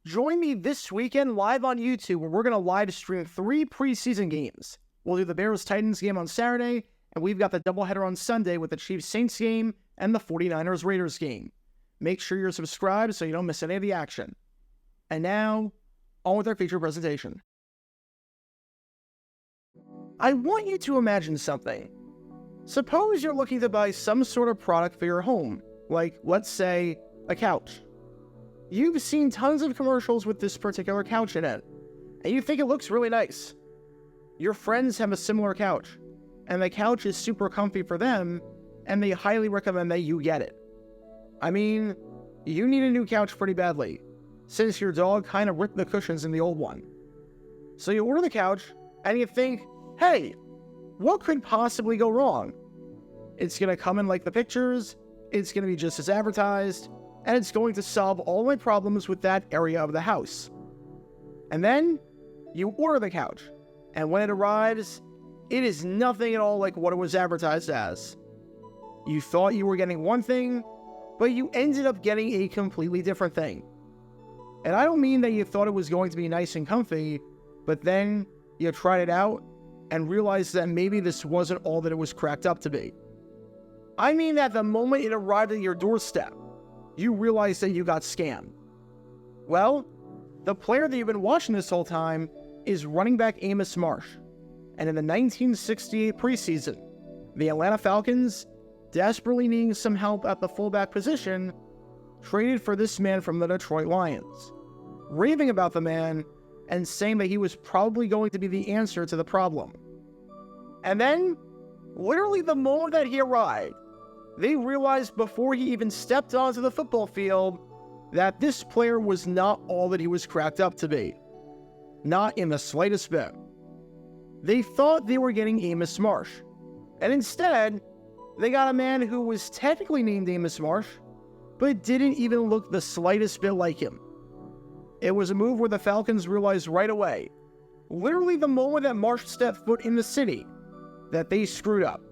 Join me this weekend live on YouTube where we're going to live stream 3 preseason games. We'll do the Bears-Titans game on Saturday, and we've got the doubleheader on Sunday with the Chiefs-Saints game and the 49ers-Raiders game. Make sure you're subscribed so you don't miss any of the action. And now, on with our feature presentation. I want you to imagine something. Suppose you're looking to buy some sort of product for your home, like, let's say, a couch. You've seen tons of commercials with this particular couch in it, and you think it looks really nice. Your friends have a similar couch, and the couch is super comfy for them, and they highly recommend that you get it. I mean, you need a new couch pretty badly, since your dog kind of ripped the cushions in the old one. So you order the couch, and you think, hey, what could possibly go wrong? It's going to come in like the pictures, it's going to be just as advertised, and it's going to solve all my problems with that area of the house. And then, you order the couch, and when it arrives, it is nothing at all like what it was advertised as. You thought you were getting one thing, but you ended up getting a completely different thing. And I don't mean that you thought it was going to be nice and comfy, but then you tried it out and realized that maybe this wasn't all that it was cracked up to be. I mean that the moment it arrived at your doorstep, you realized that you got scammed. Well, the player that you've been watching this whole time is running back Amos Marsh. And in the 1968 preseason, the Atlanta Falcons, desperately needing some help at the fullback position, traded for this man from the Detroit Lions, raving about the man and saying that he was probably going to be the answer to the problem. And then, literally the moment that he arrived, they realized before he even stepped onto the football field that this player was not all that he was cracked up to be. Not in the slightest bit. They thought they were getting Amos Marsh, and instead, they got a man who was technically named Amos Marsh, but didn't even look the slightest bit like him. It was a move where the Falcons realized right away, literally the moment that Marsh stepped foot in the city, that they screwed up.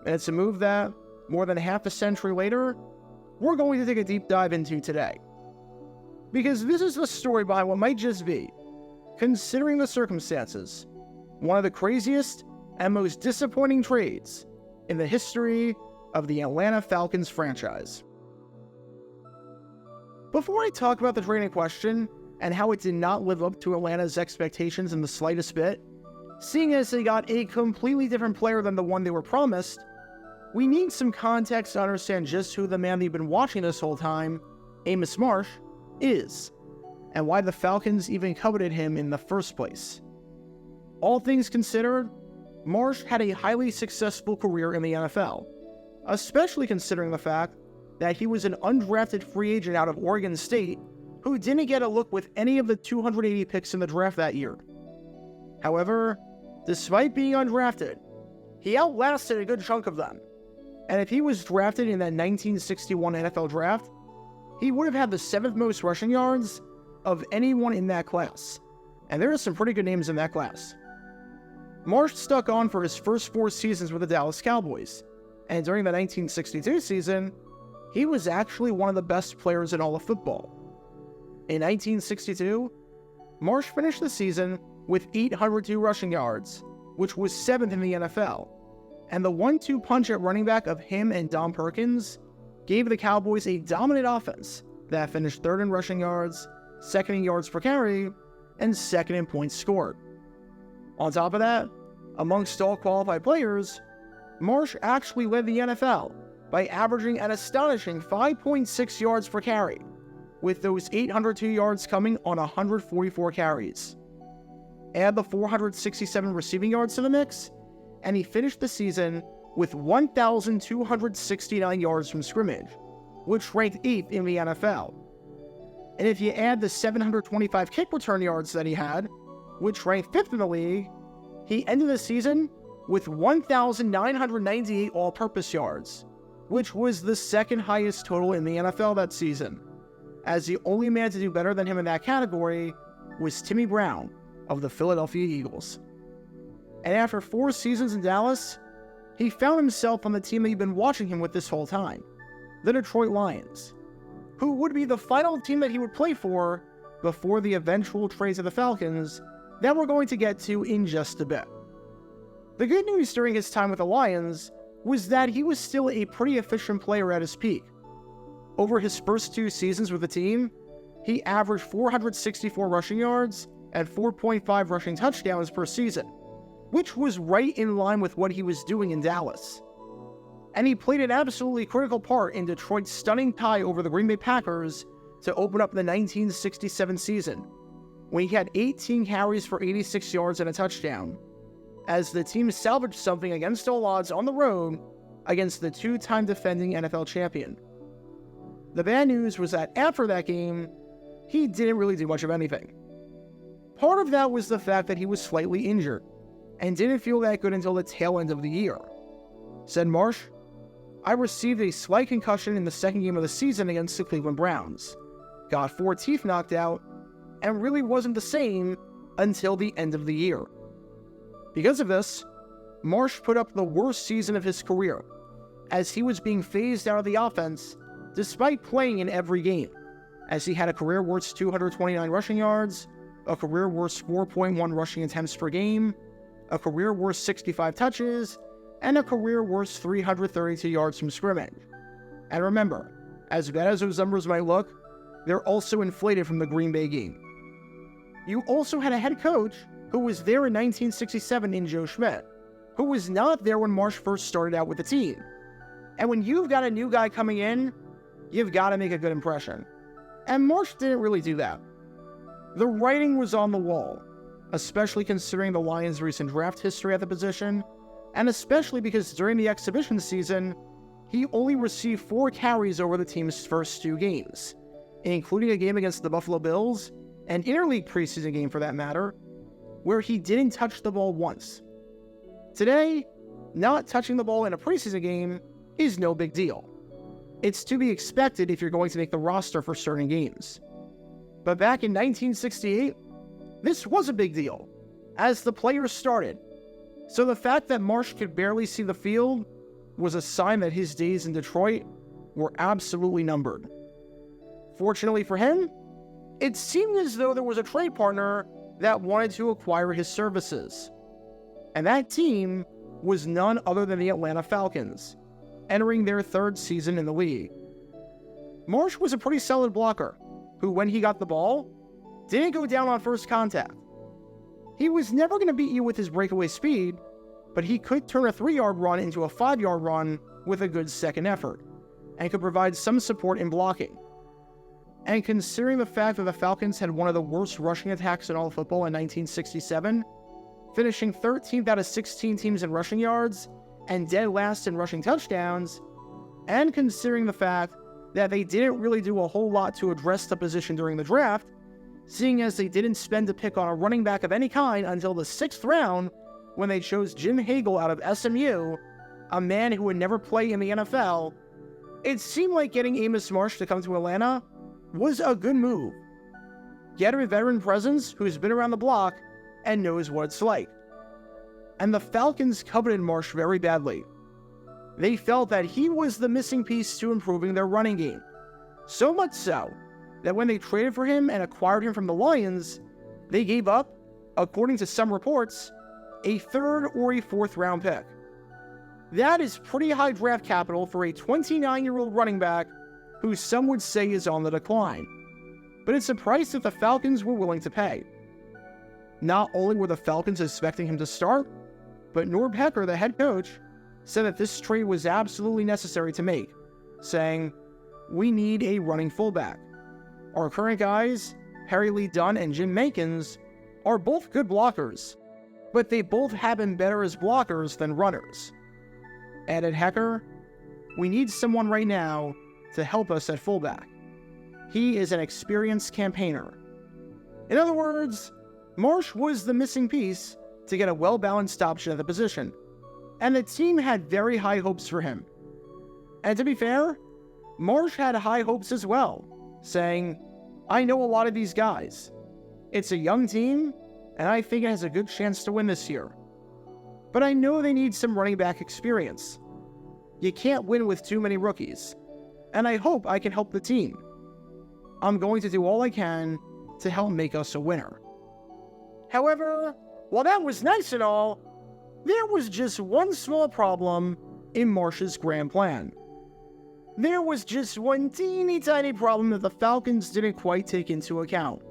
And it's a move that, more than half a century later, we're going to take a deep dive into today. Because this is the story behind what might just be, considering the circumstances, one of the craziest and most disappointing trades in the history of the Atlanta Falcons franchise. Before I talk about the trade in question and how it did not live up to Atlanta's expectations in the slightest bit, seeing as they got a completely different player than the one they were promised, we need some context to understand just who the man that you've been watching this whole time, Amos Marsh, is, and why the Falcons even coveted him in the first place. All things considered, Marsh had a highly successful career in the NFL, especially considering the fact that he was an undrafted free agent out of Oregon State who didn't get a look with any of the 280 picks in the draft that year. However, despite being undrafted, he outlasted a good chunk of them. And if he was drafted in that 1961 NFL draft, he would have had the 7th most rushing yards of anyone in that class. And there are some pretty good names in that class. Marsh stuck on for his first 4 seasons with the Dallas Cowboys, and during the 1962 season, he was actually one of the best players in all of football. In 1962, Marsh finished the season with 802 rushing yards, which was 7th in the NFL, and the 1-2 punch at running back of him and Don Perkins gave the Cowboys a dominant offense that finished 3rd in rushing yards, 2nd in yards per carry, and 2nd in points scored. On top of that, amongst all qualified players, Marsh actually led the NFL by averaging an astonishing 5.6 yards per carry, with those 802 yards coming on 144 carries. Add the 467 receiving yards to the mix, and he finished the season with 1,269 yards from scrimmage, which ranked 8th in the NFL. And if you add the 725 kick return yards that he had, which ranked 5th in the league, he ended the season with 1,998 all-purpose yards, which was the 2nd highest total in the NFL that season, as the only man to do better than him in that category was Timmy Brown of the Philadelphia Eagles. And after 4 seasons in Dallas, he found himself on the team that you've been watching him with this whole time, the Detroit Lions, who would be the final team that he would play for before the eventual trade to the Falcons that we're going to get to in just a bit. The good news during his time with the Lions was that he was still a pretty efficient player at his peak. Over his first 2 seasons with the team, he averaged 464 rushing yards and 4.5 rushing touchdowns per season, which was right in line with what he was doing in Dallas. And he played an absolutely critical part in Detroit's stunning tie over the Green Bay Packers to open up the 1967 season, when he had 18 carries for 86 yards and a touchdown, as the team salvaged something against all odds on the road against the 2-time defending NFL champion. The bad news was that after that game, he didn't really do much of anything. Part of that was the fact that he was slightly injured and didn't feel that good until the tail end of the year. Said Marsh, "I received a slight concussion in the second game of the season against the Cleveland Browns, got 4 teeth knocked out, and really wasn't the same until the end of the year." Because of this, Marsh put up the worst season of his career, as he was being phased out of the offense despite playing in every game, as he had a career-worst 229 rushing yards, a career-worst 4.1 rushing attempts per game, a career-worst 65 touches, and a career-worst 332 yards from scrimmage. And remember, as bad as those numbers might look, they're also inflated from the Green Bay game. You also had a head coach who was there in 1967 in Joe Schmidt, who was not there when Marsh first started out with the team. And when you've got a new guy coming in, you've got to make a good impression. And Marsh didn't really do that. The writing was on the wall, especially considering the Lions' recent draft history at the position, and especially because during the exhibition season, he only received 4 carries over the team's first 2 games, including a game against the Buffalo Bills, an interleague preseason game for that matter, where he didn't touch the ball once. Today, not touching the ball in a preseason game is no big deal. It's to be expected if you're going to make the roster for certain games. But back in 1968, this was a big deal, as the players started. So the fact that Marsh could barely see the field was a sign that his days in Detroit were absolutely numbered. Fortunately for him, it seemed as though there was a trade partner that wanted to acquire his services. And that team was none other than the Atlanta Falcons, entering their 3rd season in the league. Marsh was a pretty solid blocker, who, when he got the ball, didn't go down on first contact. He was never going to beat you with his breakaway speed, but he could turn a 3-yard run into a 5-yard run with a good second effort, and could provide some support in blocking. And considering the fact that the Falcons had one of the worst rushing attacks in all of football in 1967, finishing 13th out of 16 teams in rushing yards and dead last in rushing touchdowns, and considering the fact that they didn't really do a whole lot to address the position during the draft, seeing as they didn't spend a pick on a running back of any kind until the 6th round when they chose Jim Hagel out of SMU, a man who would never play in the NFL, it seemed like getting Amos Marsh to come to Atlanta was a good move. Get a veteran presence who's been around the block and knows what it's like. And the Falcons coveted Marsh very badly. They felt that he was the missing piece to improving their running game. So much so that when they traded for him and acquired him from the Lions, they gave up, according to some reports, a 3rd or a 4th round pick. That is pretty high draft capital for a 29-year-old running back who some would say is on the decline. But it's a price that the Falcons were willing to pay. Not only were the Falcons expecting him to start, but Norb Hecker, the head coach, said that this trade was absolutely necessary to make, saying, "We need a running fullback. Our current guys, Harry Lee Dunn and Jim Mankins, are both good blockers, but they both have been better as blockers than runners. Added Hecker, we need someone right now to help us at fullback. He is an experienced campaigner." In other words, Marsh was the missing piece to get a well-balanced option at the position, and the team had very high hopes for him. And to be fair, Marsh had high hopes as well, saying, "I know a lot of these guys. It's a young team, and I think it has a good chance to win this year. But I know they need some running back experience. You can't win with too many rookies, and I hope I can help the team. I'm going to do all I can to help make us a winner. However, while that was nice and all, there was just one small problem in Marsh's grand plan. There was just one teeny tiny problem that the Falcons didn't quite take into account.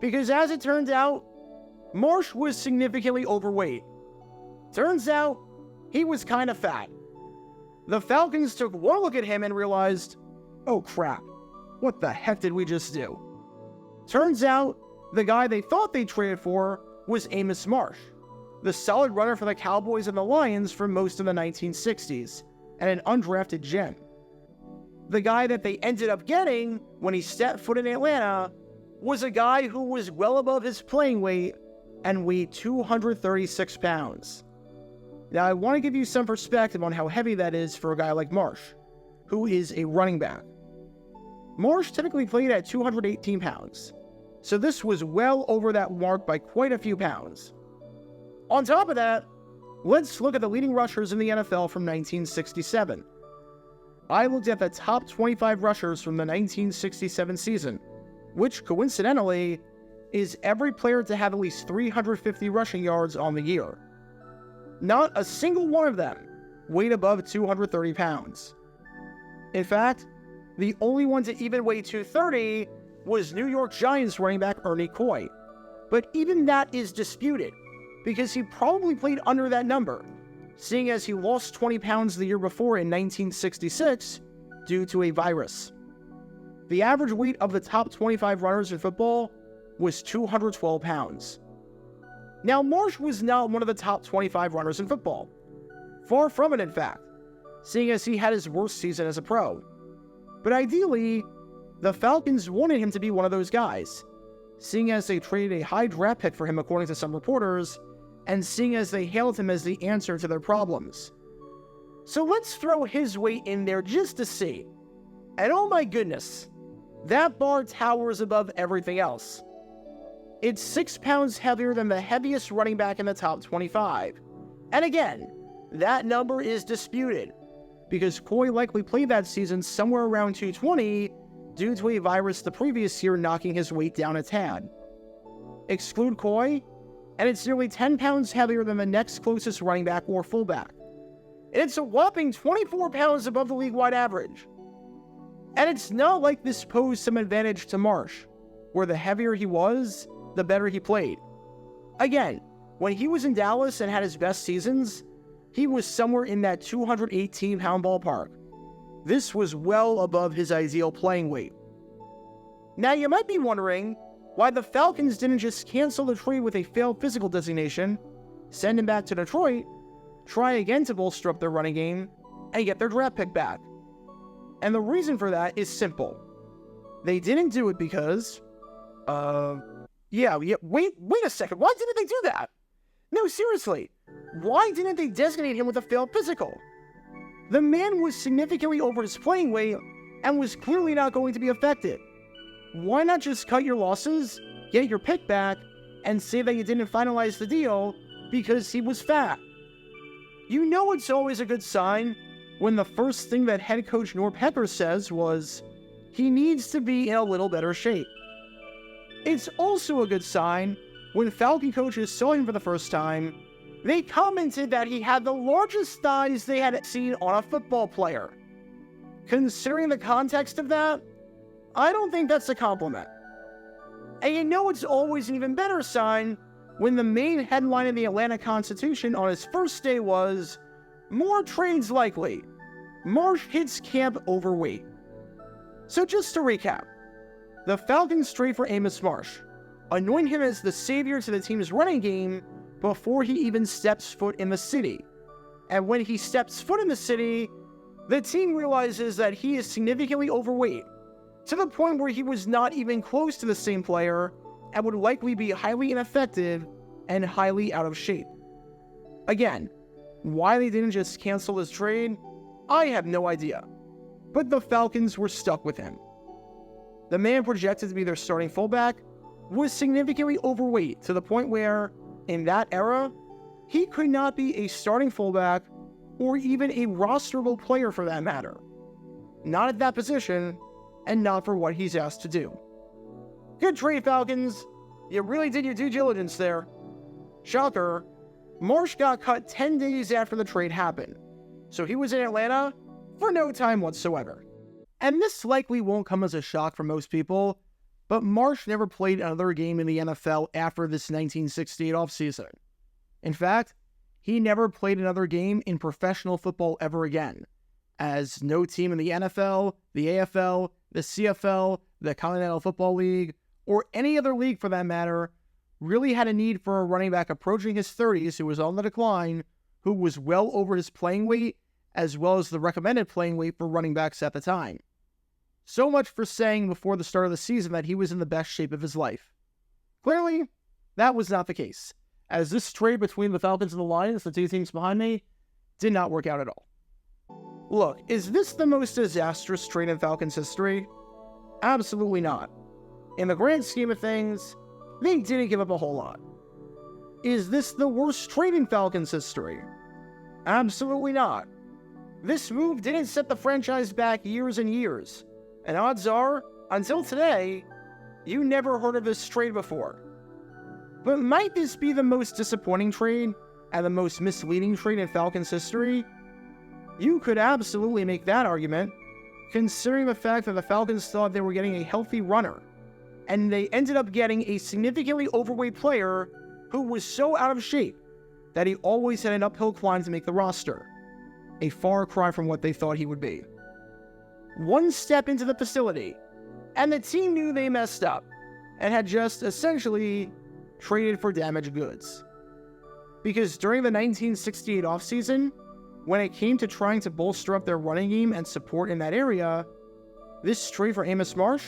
Because as it turned out, Marsh was significantly overweight. Turns out, he was kind of fat. The Falcons took one look at him and realized, oh crap, what the heck did we just do? Turns out, the guy they thought they traded for was Amos Marsh, the solid runner for the Cowboys and the Lions for most of the 1960s, and an undrafted gem. The guy that they ended up getting when he stepped foot in Atlanta was a guy who was well above his playing weight and weighed 236 pounds. Now, I want to give you some perspective on how heavy that is for a guy like Marsh, who is a running back. Marsh typically played at 218 pounds, so this was well over that mark by quite a few pounds. On top of that, let's look at the leading rushers in the NFL from 1967. I looked at the top 25 rushers from the 1967 season, which coincidentally is every player to have at least 350 rushing yards on the year. Not a single one of them weighed above 230 pounds. In fact, the only one to even weigh 230 was New York Giants running back Ernie Coy. But even that is disputed, because he probably played under that number, seeing as he lost 20 pounds the year before in 1966 due to a virus. The average weight of the top 25 runners in football was 212 pounds. Now, Marsh was not one of the top 25 runners in football. Far from it, in fact, seeing as he had his worst season as a pro. But ideally, the Falcons wanted him to be one of those guys, seeing as they traded a high draft pick for him according to some reporters, and seeing as they hailed him as the answer to their problems. So let's throw his weight in there just to see. And oh my goodness, that bar towers above everything else. It's 6 pounds heavier than the heaviest running back in the top 25. And again, that number is disputed, because Coy likely played that season somewhere around 220 due to a virus the previous year knocking his weight down a tad. Exclude Coy, and it's nearly 10 pounds heavier than the next closest running back or fullback. And it's a whopping 24 pounds above the league-wide average. And it's not like this posed some advantage to Marsh, where the heavier he was, the better he played. Again, when he was in Dallas and had his best seasons, he was somewhere in that 218-pound ballpark. This was well above his ideal playing weight. Now, you might be wondering why the Falcons didn't just cancel the trade with a failed physical designation, send him back to Detroit, try again to bolster up their running game, and get their draft pick back. And the reason for that is simple. They didn't do it because, wait a second, why didn't they do that? No, seriously, why didn't they designate him with a failed physical? The man was significantly over his playing weight and was clearly not going to be affected. Why not just cut your losses, get your pick back, and say that you didn't finalize the deal because he was fat? You know it's always a good sign when the first thing that head coach Norm Pecker says was, he needs to be in a little better shape. It's also a good sign when Falcon coaches saw him for the first time, they commented that he had the largest thighs they had seen on a football player. Considering the context of that, I don't think that's a compliment. And you know it's always an even better sign when the main headline in the Atlanta Constitution on his first day was, more trades likely. Marsh hits camp overweight. So just to recap, the Falcons trade for Amos Marsh, anoint him as the savior to the team's running game before he even steps foot in the city. And when he steps foot in the city, the team realizes that he is significantly overweight, to the point where he was not even close to the same player and would likely be highly ineffective and highly out of shape. Again, why they didn't just cancel this trade, I have no idea. But the Falcons were stuck with him. The man projected to be their starting fullback was significantly overweight to the point where, in that era, he could not be a starting fullback or even a rosterable player for that matter. Not at that position, and not for what he's asked to do. Good trade, Falcons. You really did your due diligence there. Shocker, Marsh got cut 10 days after the trade happened, so he was in Atlanta for no time whatsoever. And this likely won't come as a shock for most people, but Marsh never played another game in the NFL after this 1968 offseason. In fact, he never played another game in professional football ever again, as no team in the NFL, the AFL, the CFL, the Continental Football League, or any other league for that matter, really had a need for a running back approaching his 30s who was on the decline, who was well over his playing weight, as well as the recommended playing weight for running backs at the time. So much for saying before the start of the season that he was in the best shape of his life. Clearly, that was not the case, as this trade between the Falcons and the Lions, the two teams behind me, did not work out at all. Look, is this the most disastrous trade in Falcons history? Absolutely not. In the grand scheme of things, they didn't give up a whole lot. Is this the worst trade in Falcons history? Absolutely not. This move didn't set the franchise back years and years, and odds are, until today, you never heard of this trade before. But might this be the most disappointing trade and the most misleading trade in Falcons history? You could absolutely make that argument, considering the fact that the Falcons thought they were getting a healthy runner, and they ended up getting a significantly overweight player who was so out of shape that he always had an uphill climb to make the roster. A far cry from what they thought he would be. One step into the facility, and the team knew they messed up, and had just essentially traded for damaged goods. Because during the 1968 offseason, when it came to trying to bolster up their running game and support in that area, this trade for Amos Marsh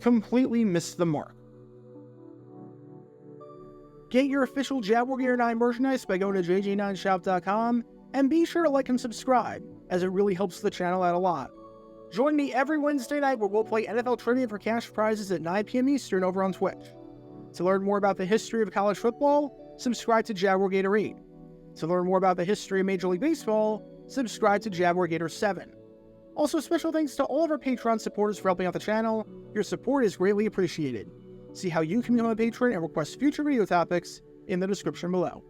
completely missed the mark. Get your official Jaguar Gear 9 merchandise by going to jj9shop.com, and be sure to like and subscribe, as it really helps the channel out a lot. Join me every Wednesday night where we'll play NFL Trivia for cash prizes at 9 p.m. Eastern over on Twitch. To learn more about the history of college football, subscribe to Jaguar Gator 8. To learn more about the history of Major League Baseball, subscribe to Jaguar Gator 7. Also, special thanks to all of our Patreon supporters for helping out the channel. Your support is greatly appreciated. See how you can become a patron and request future video topics in the description below.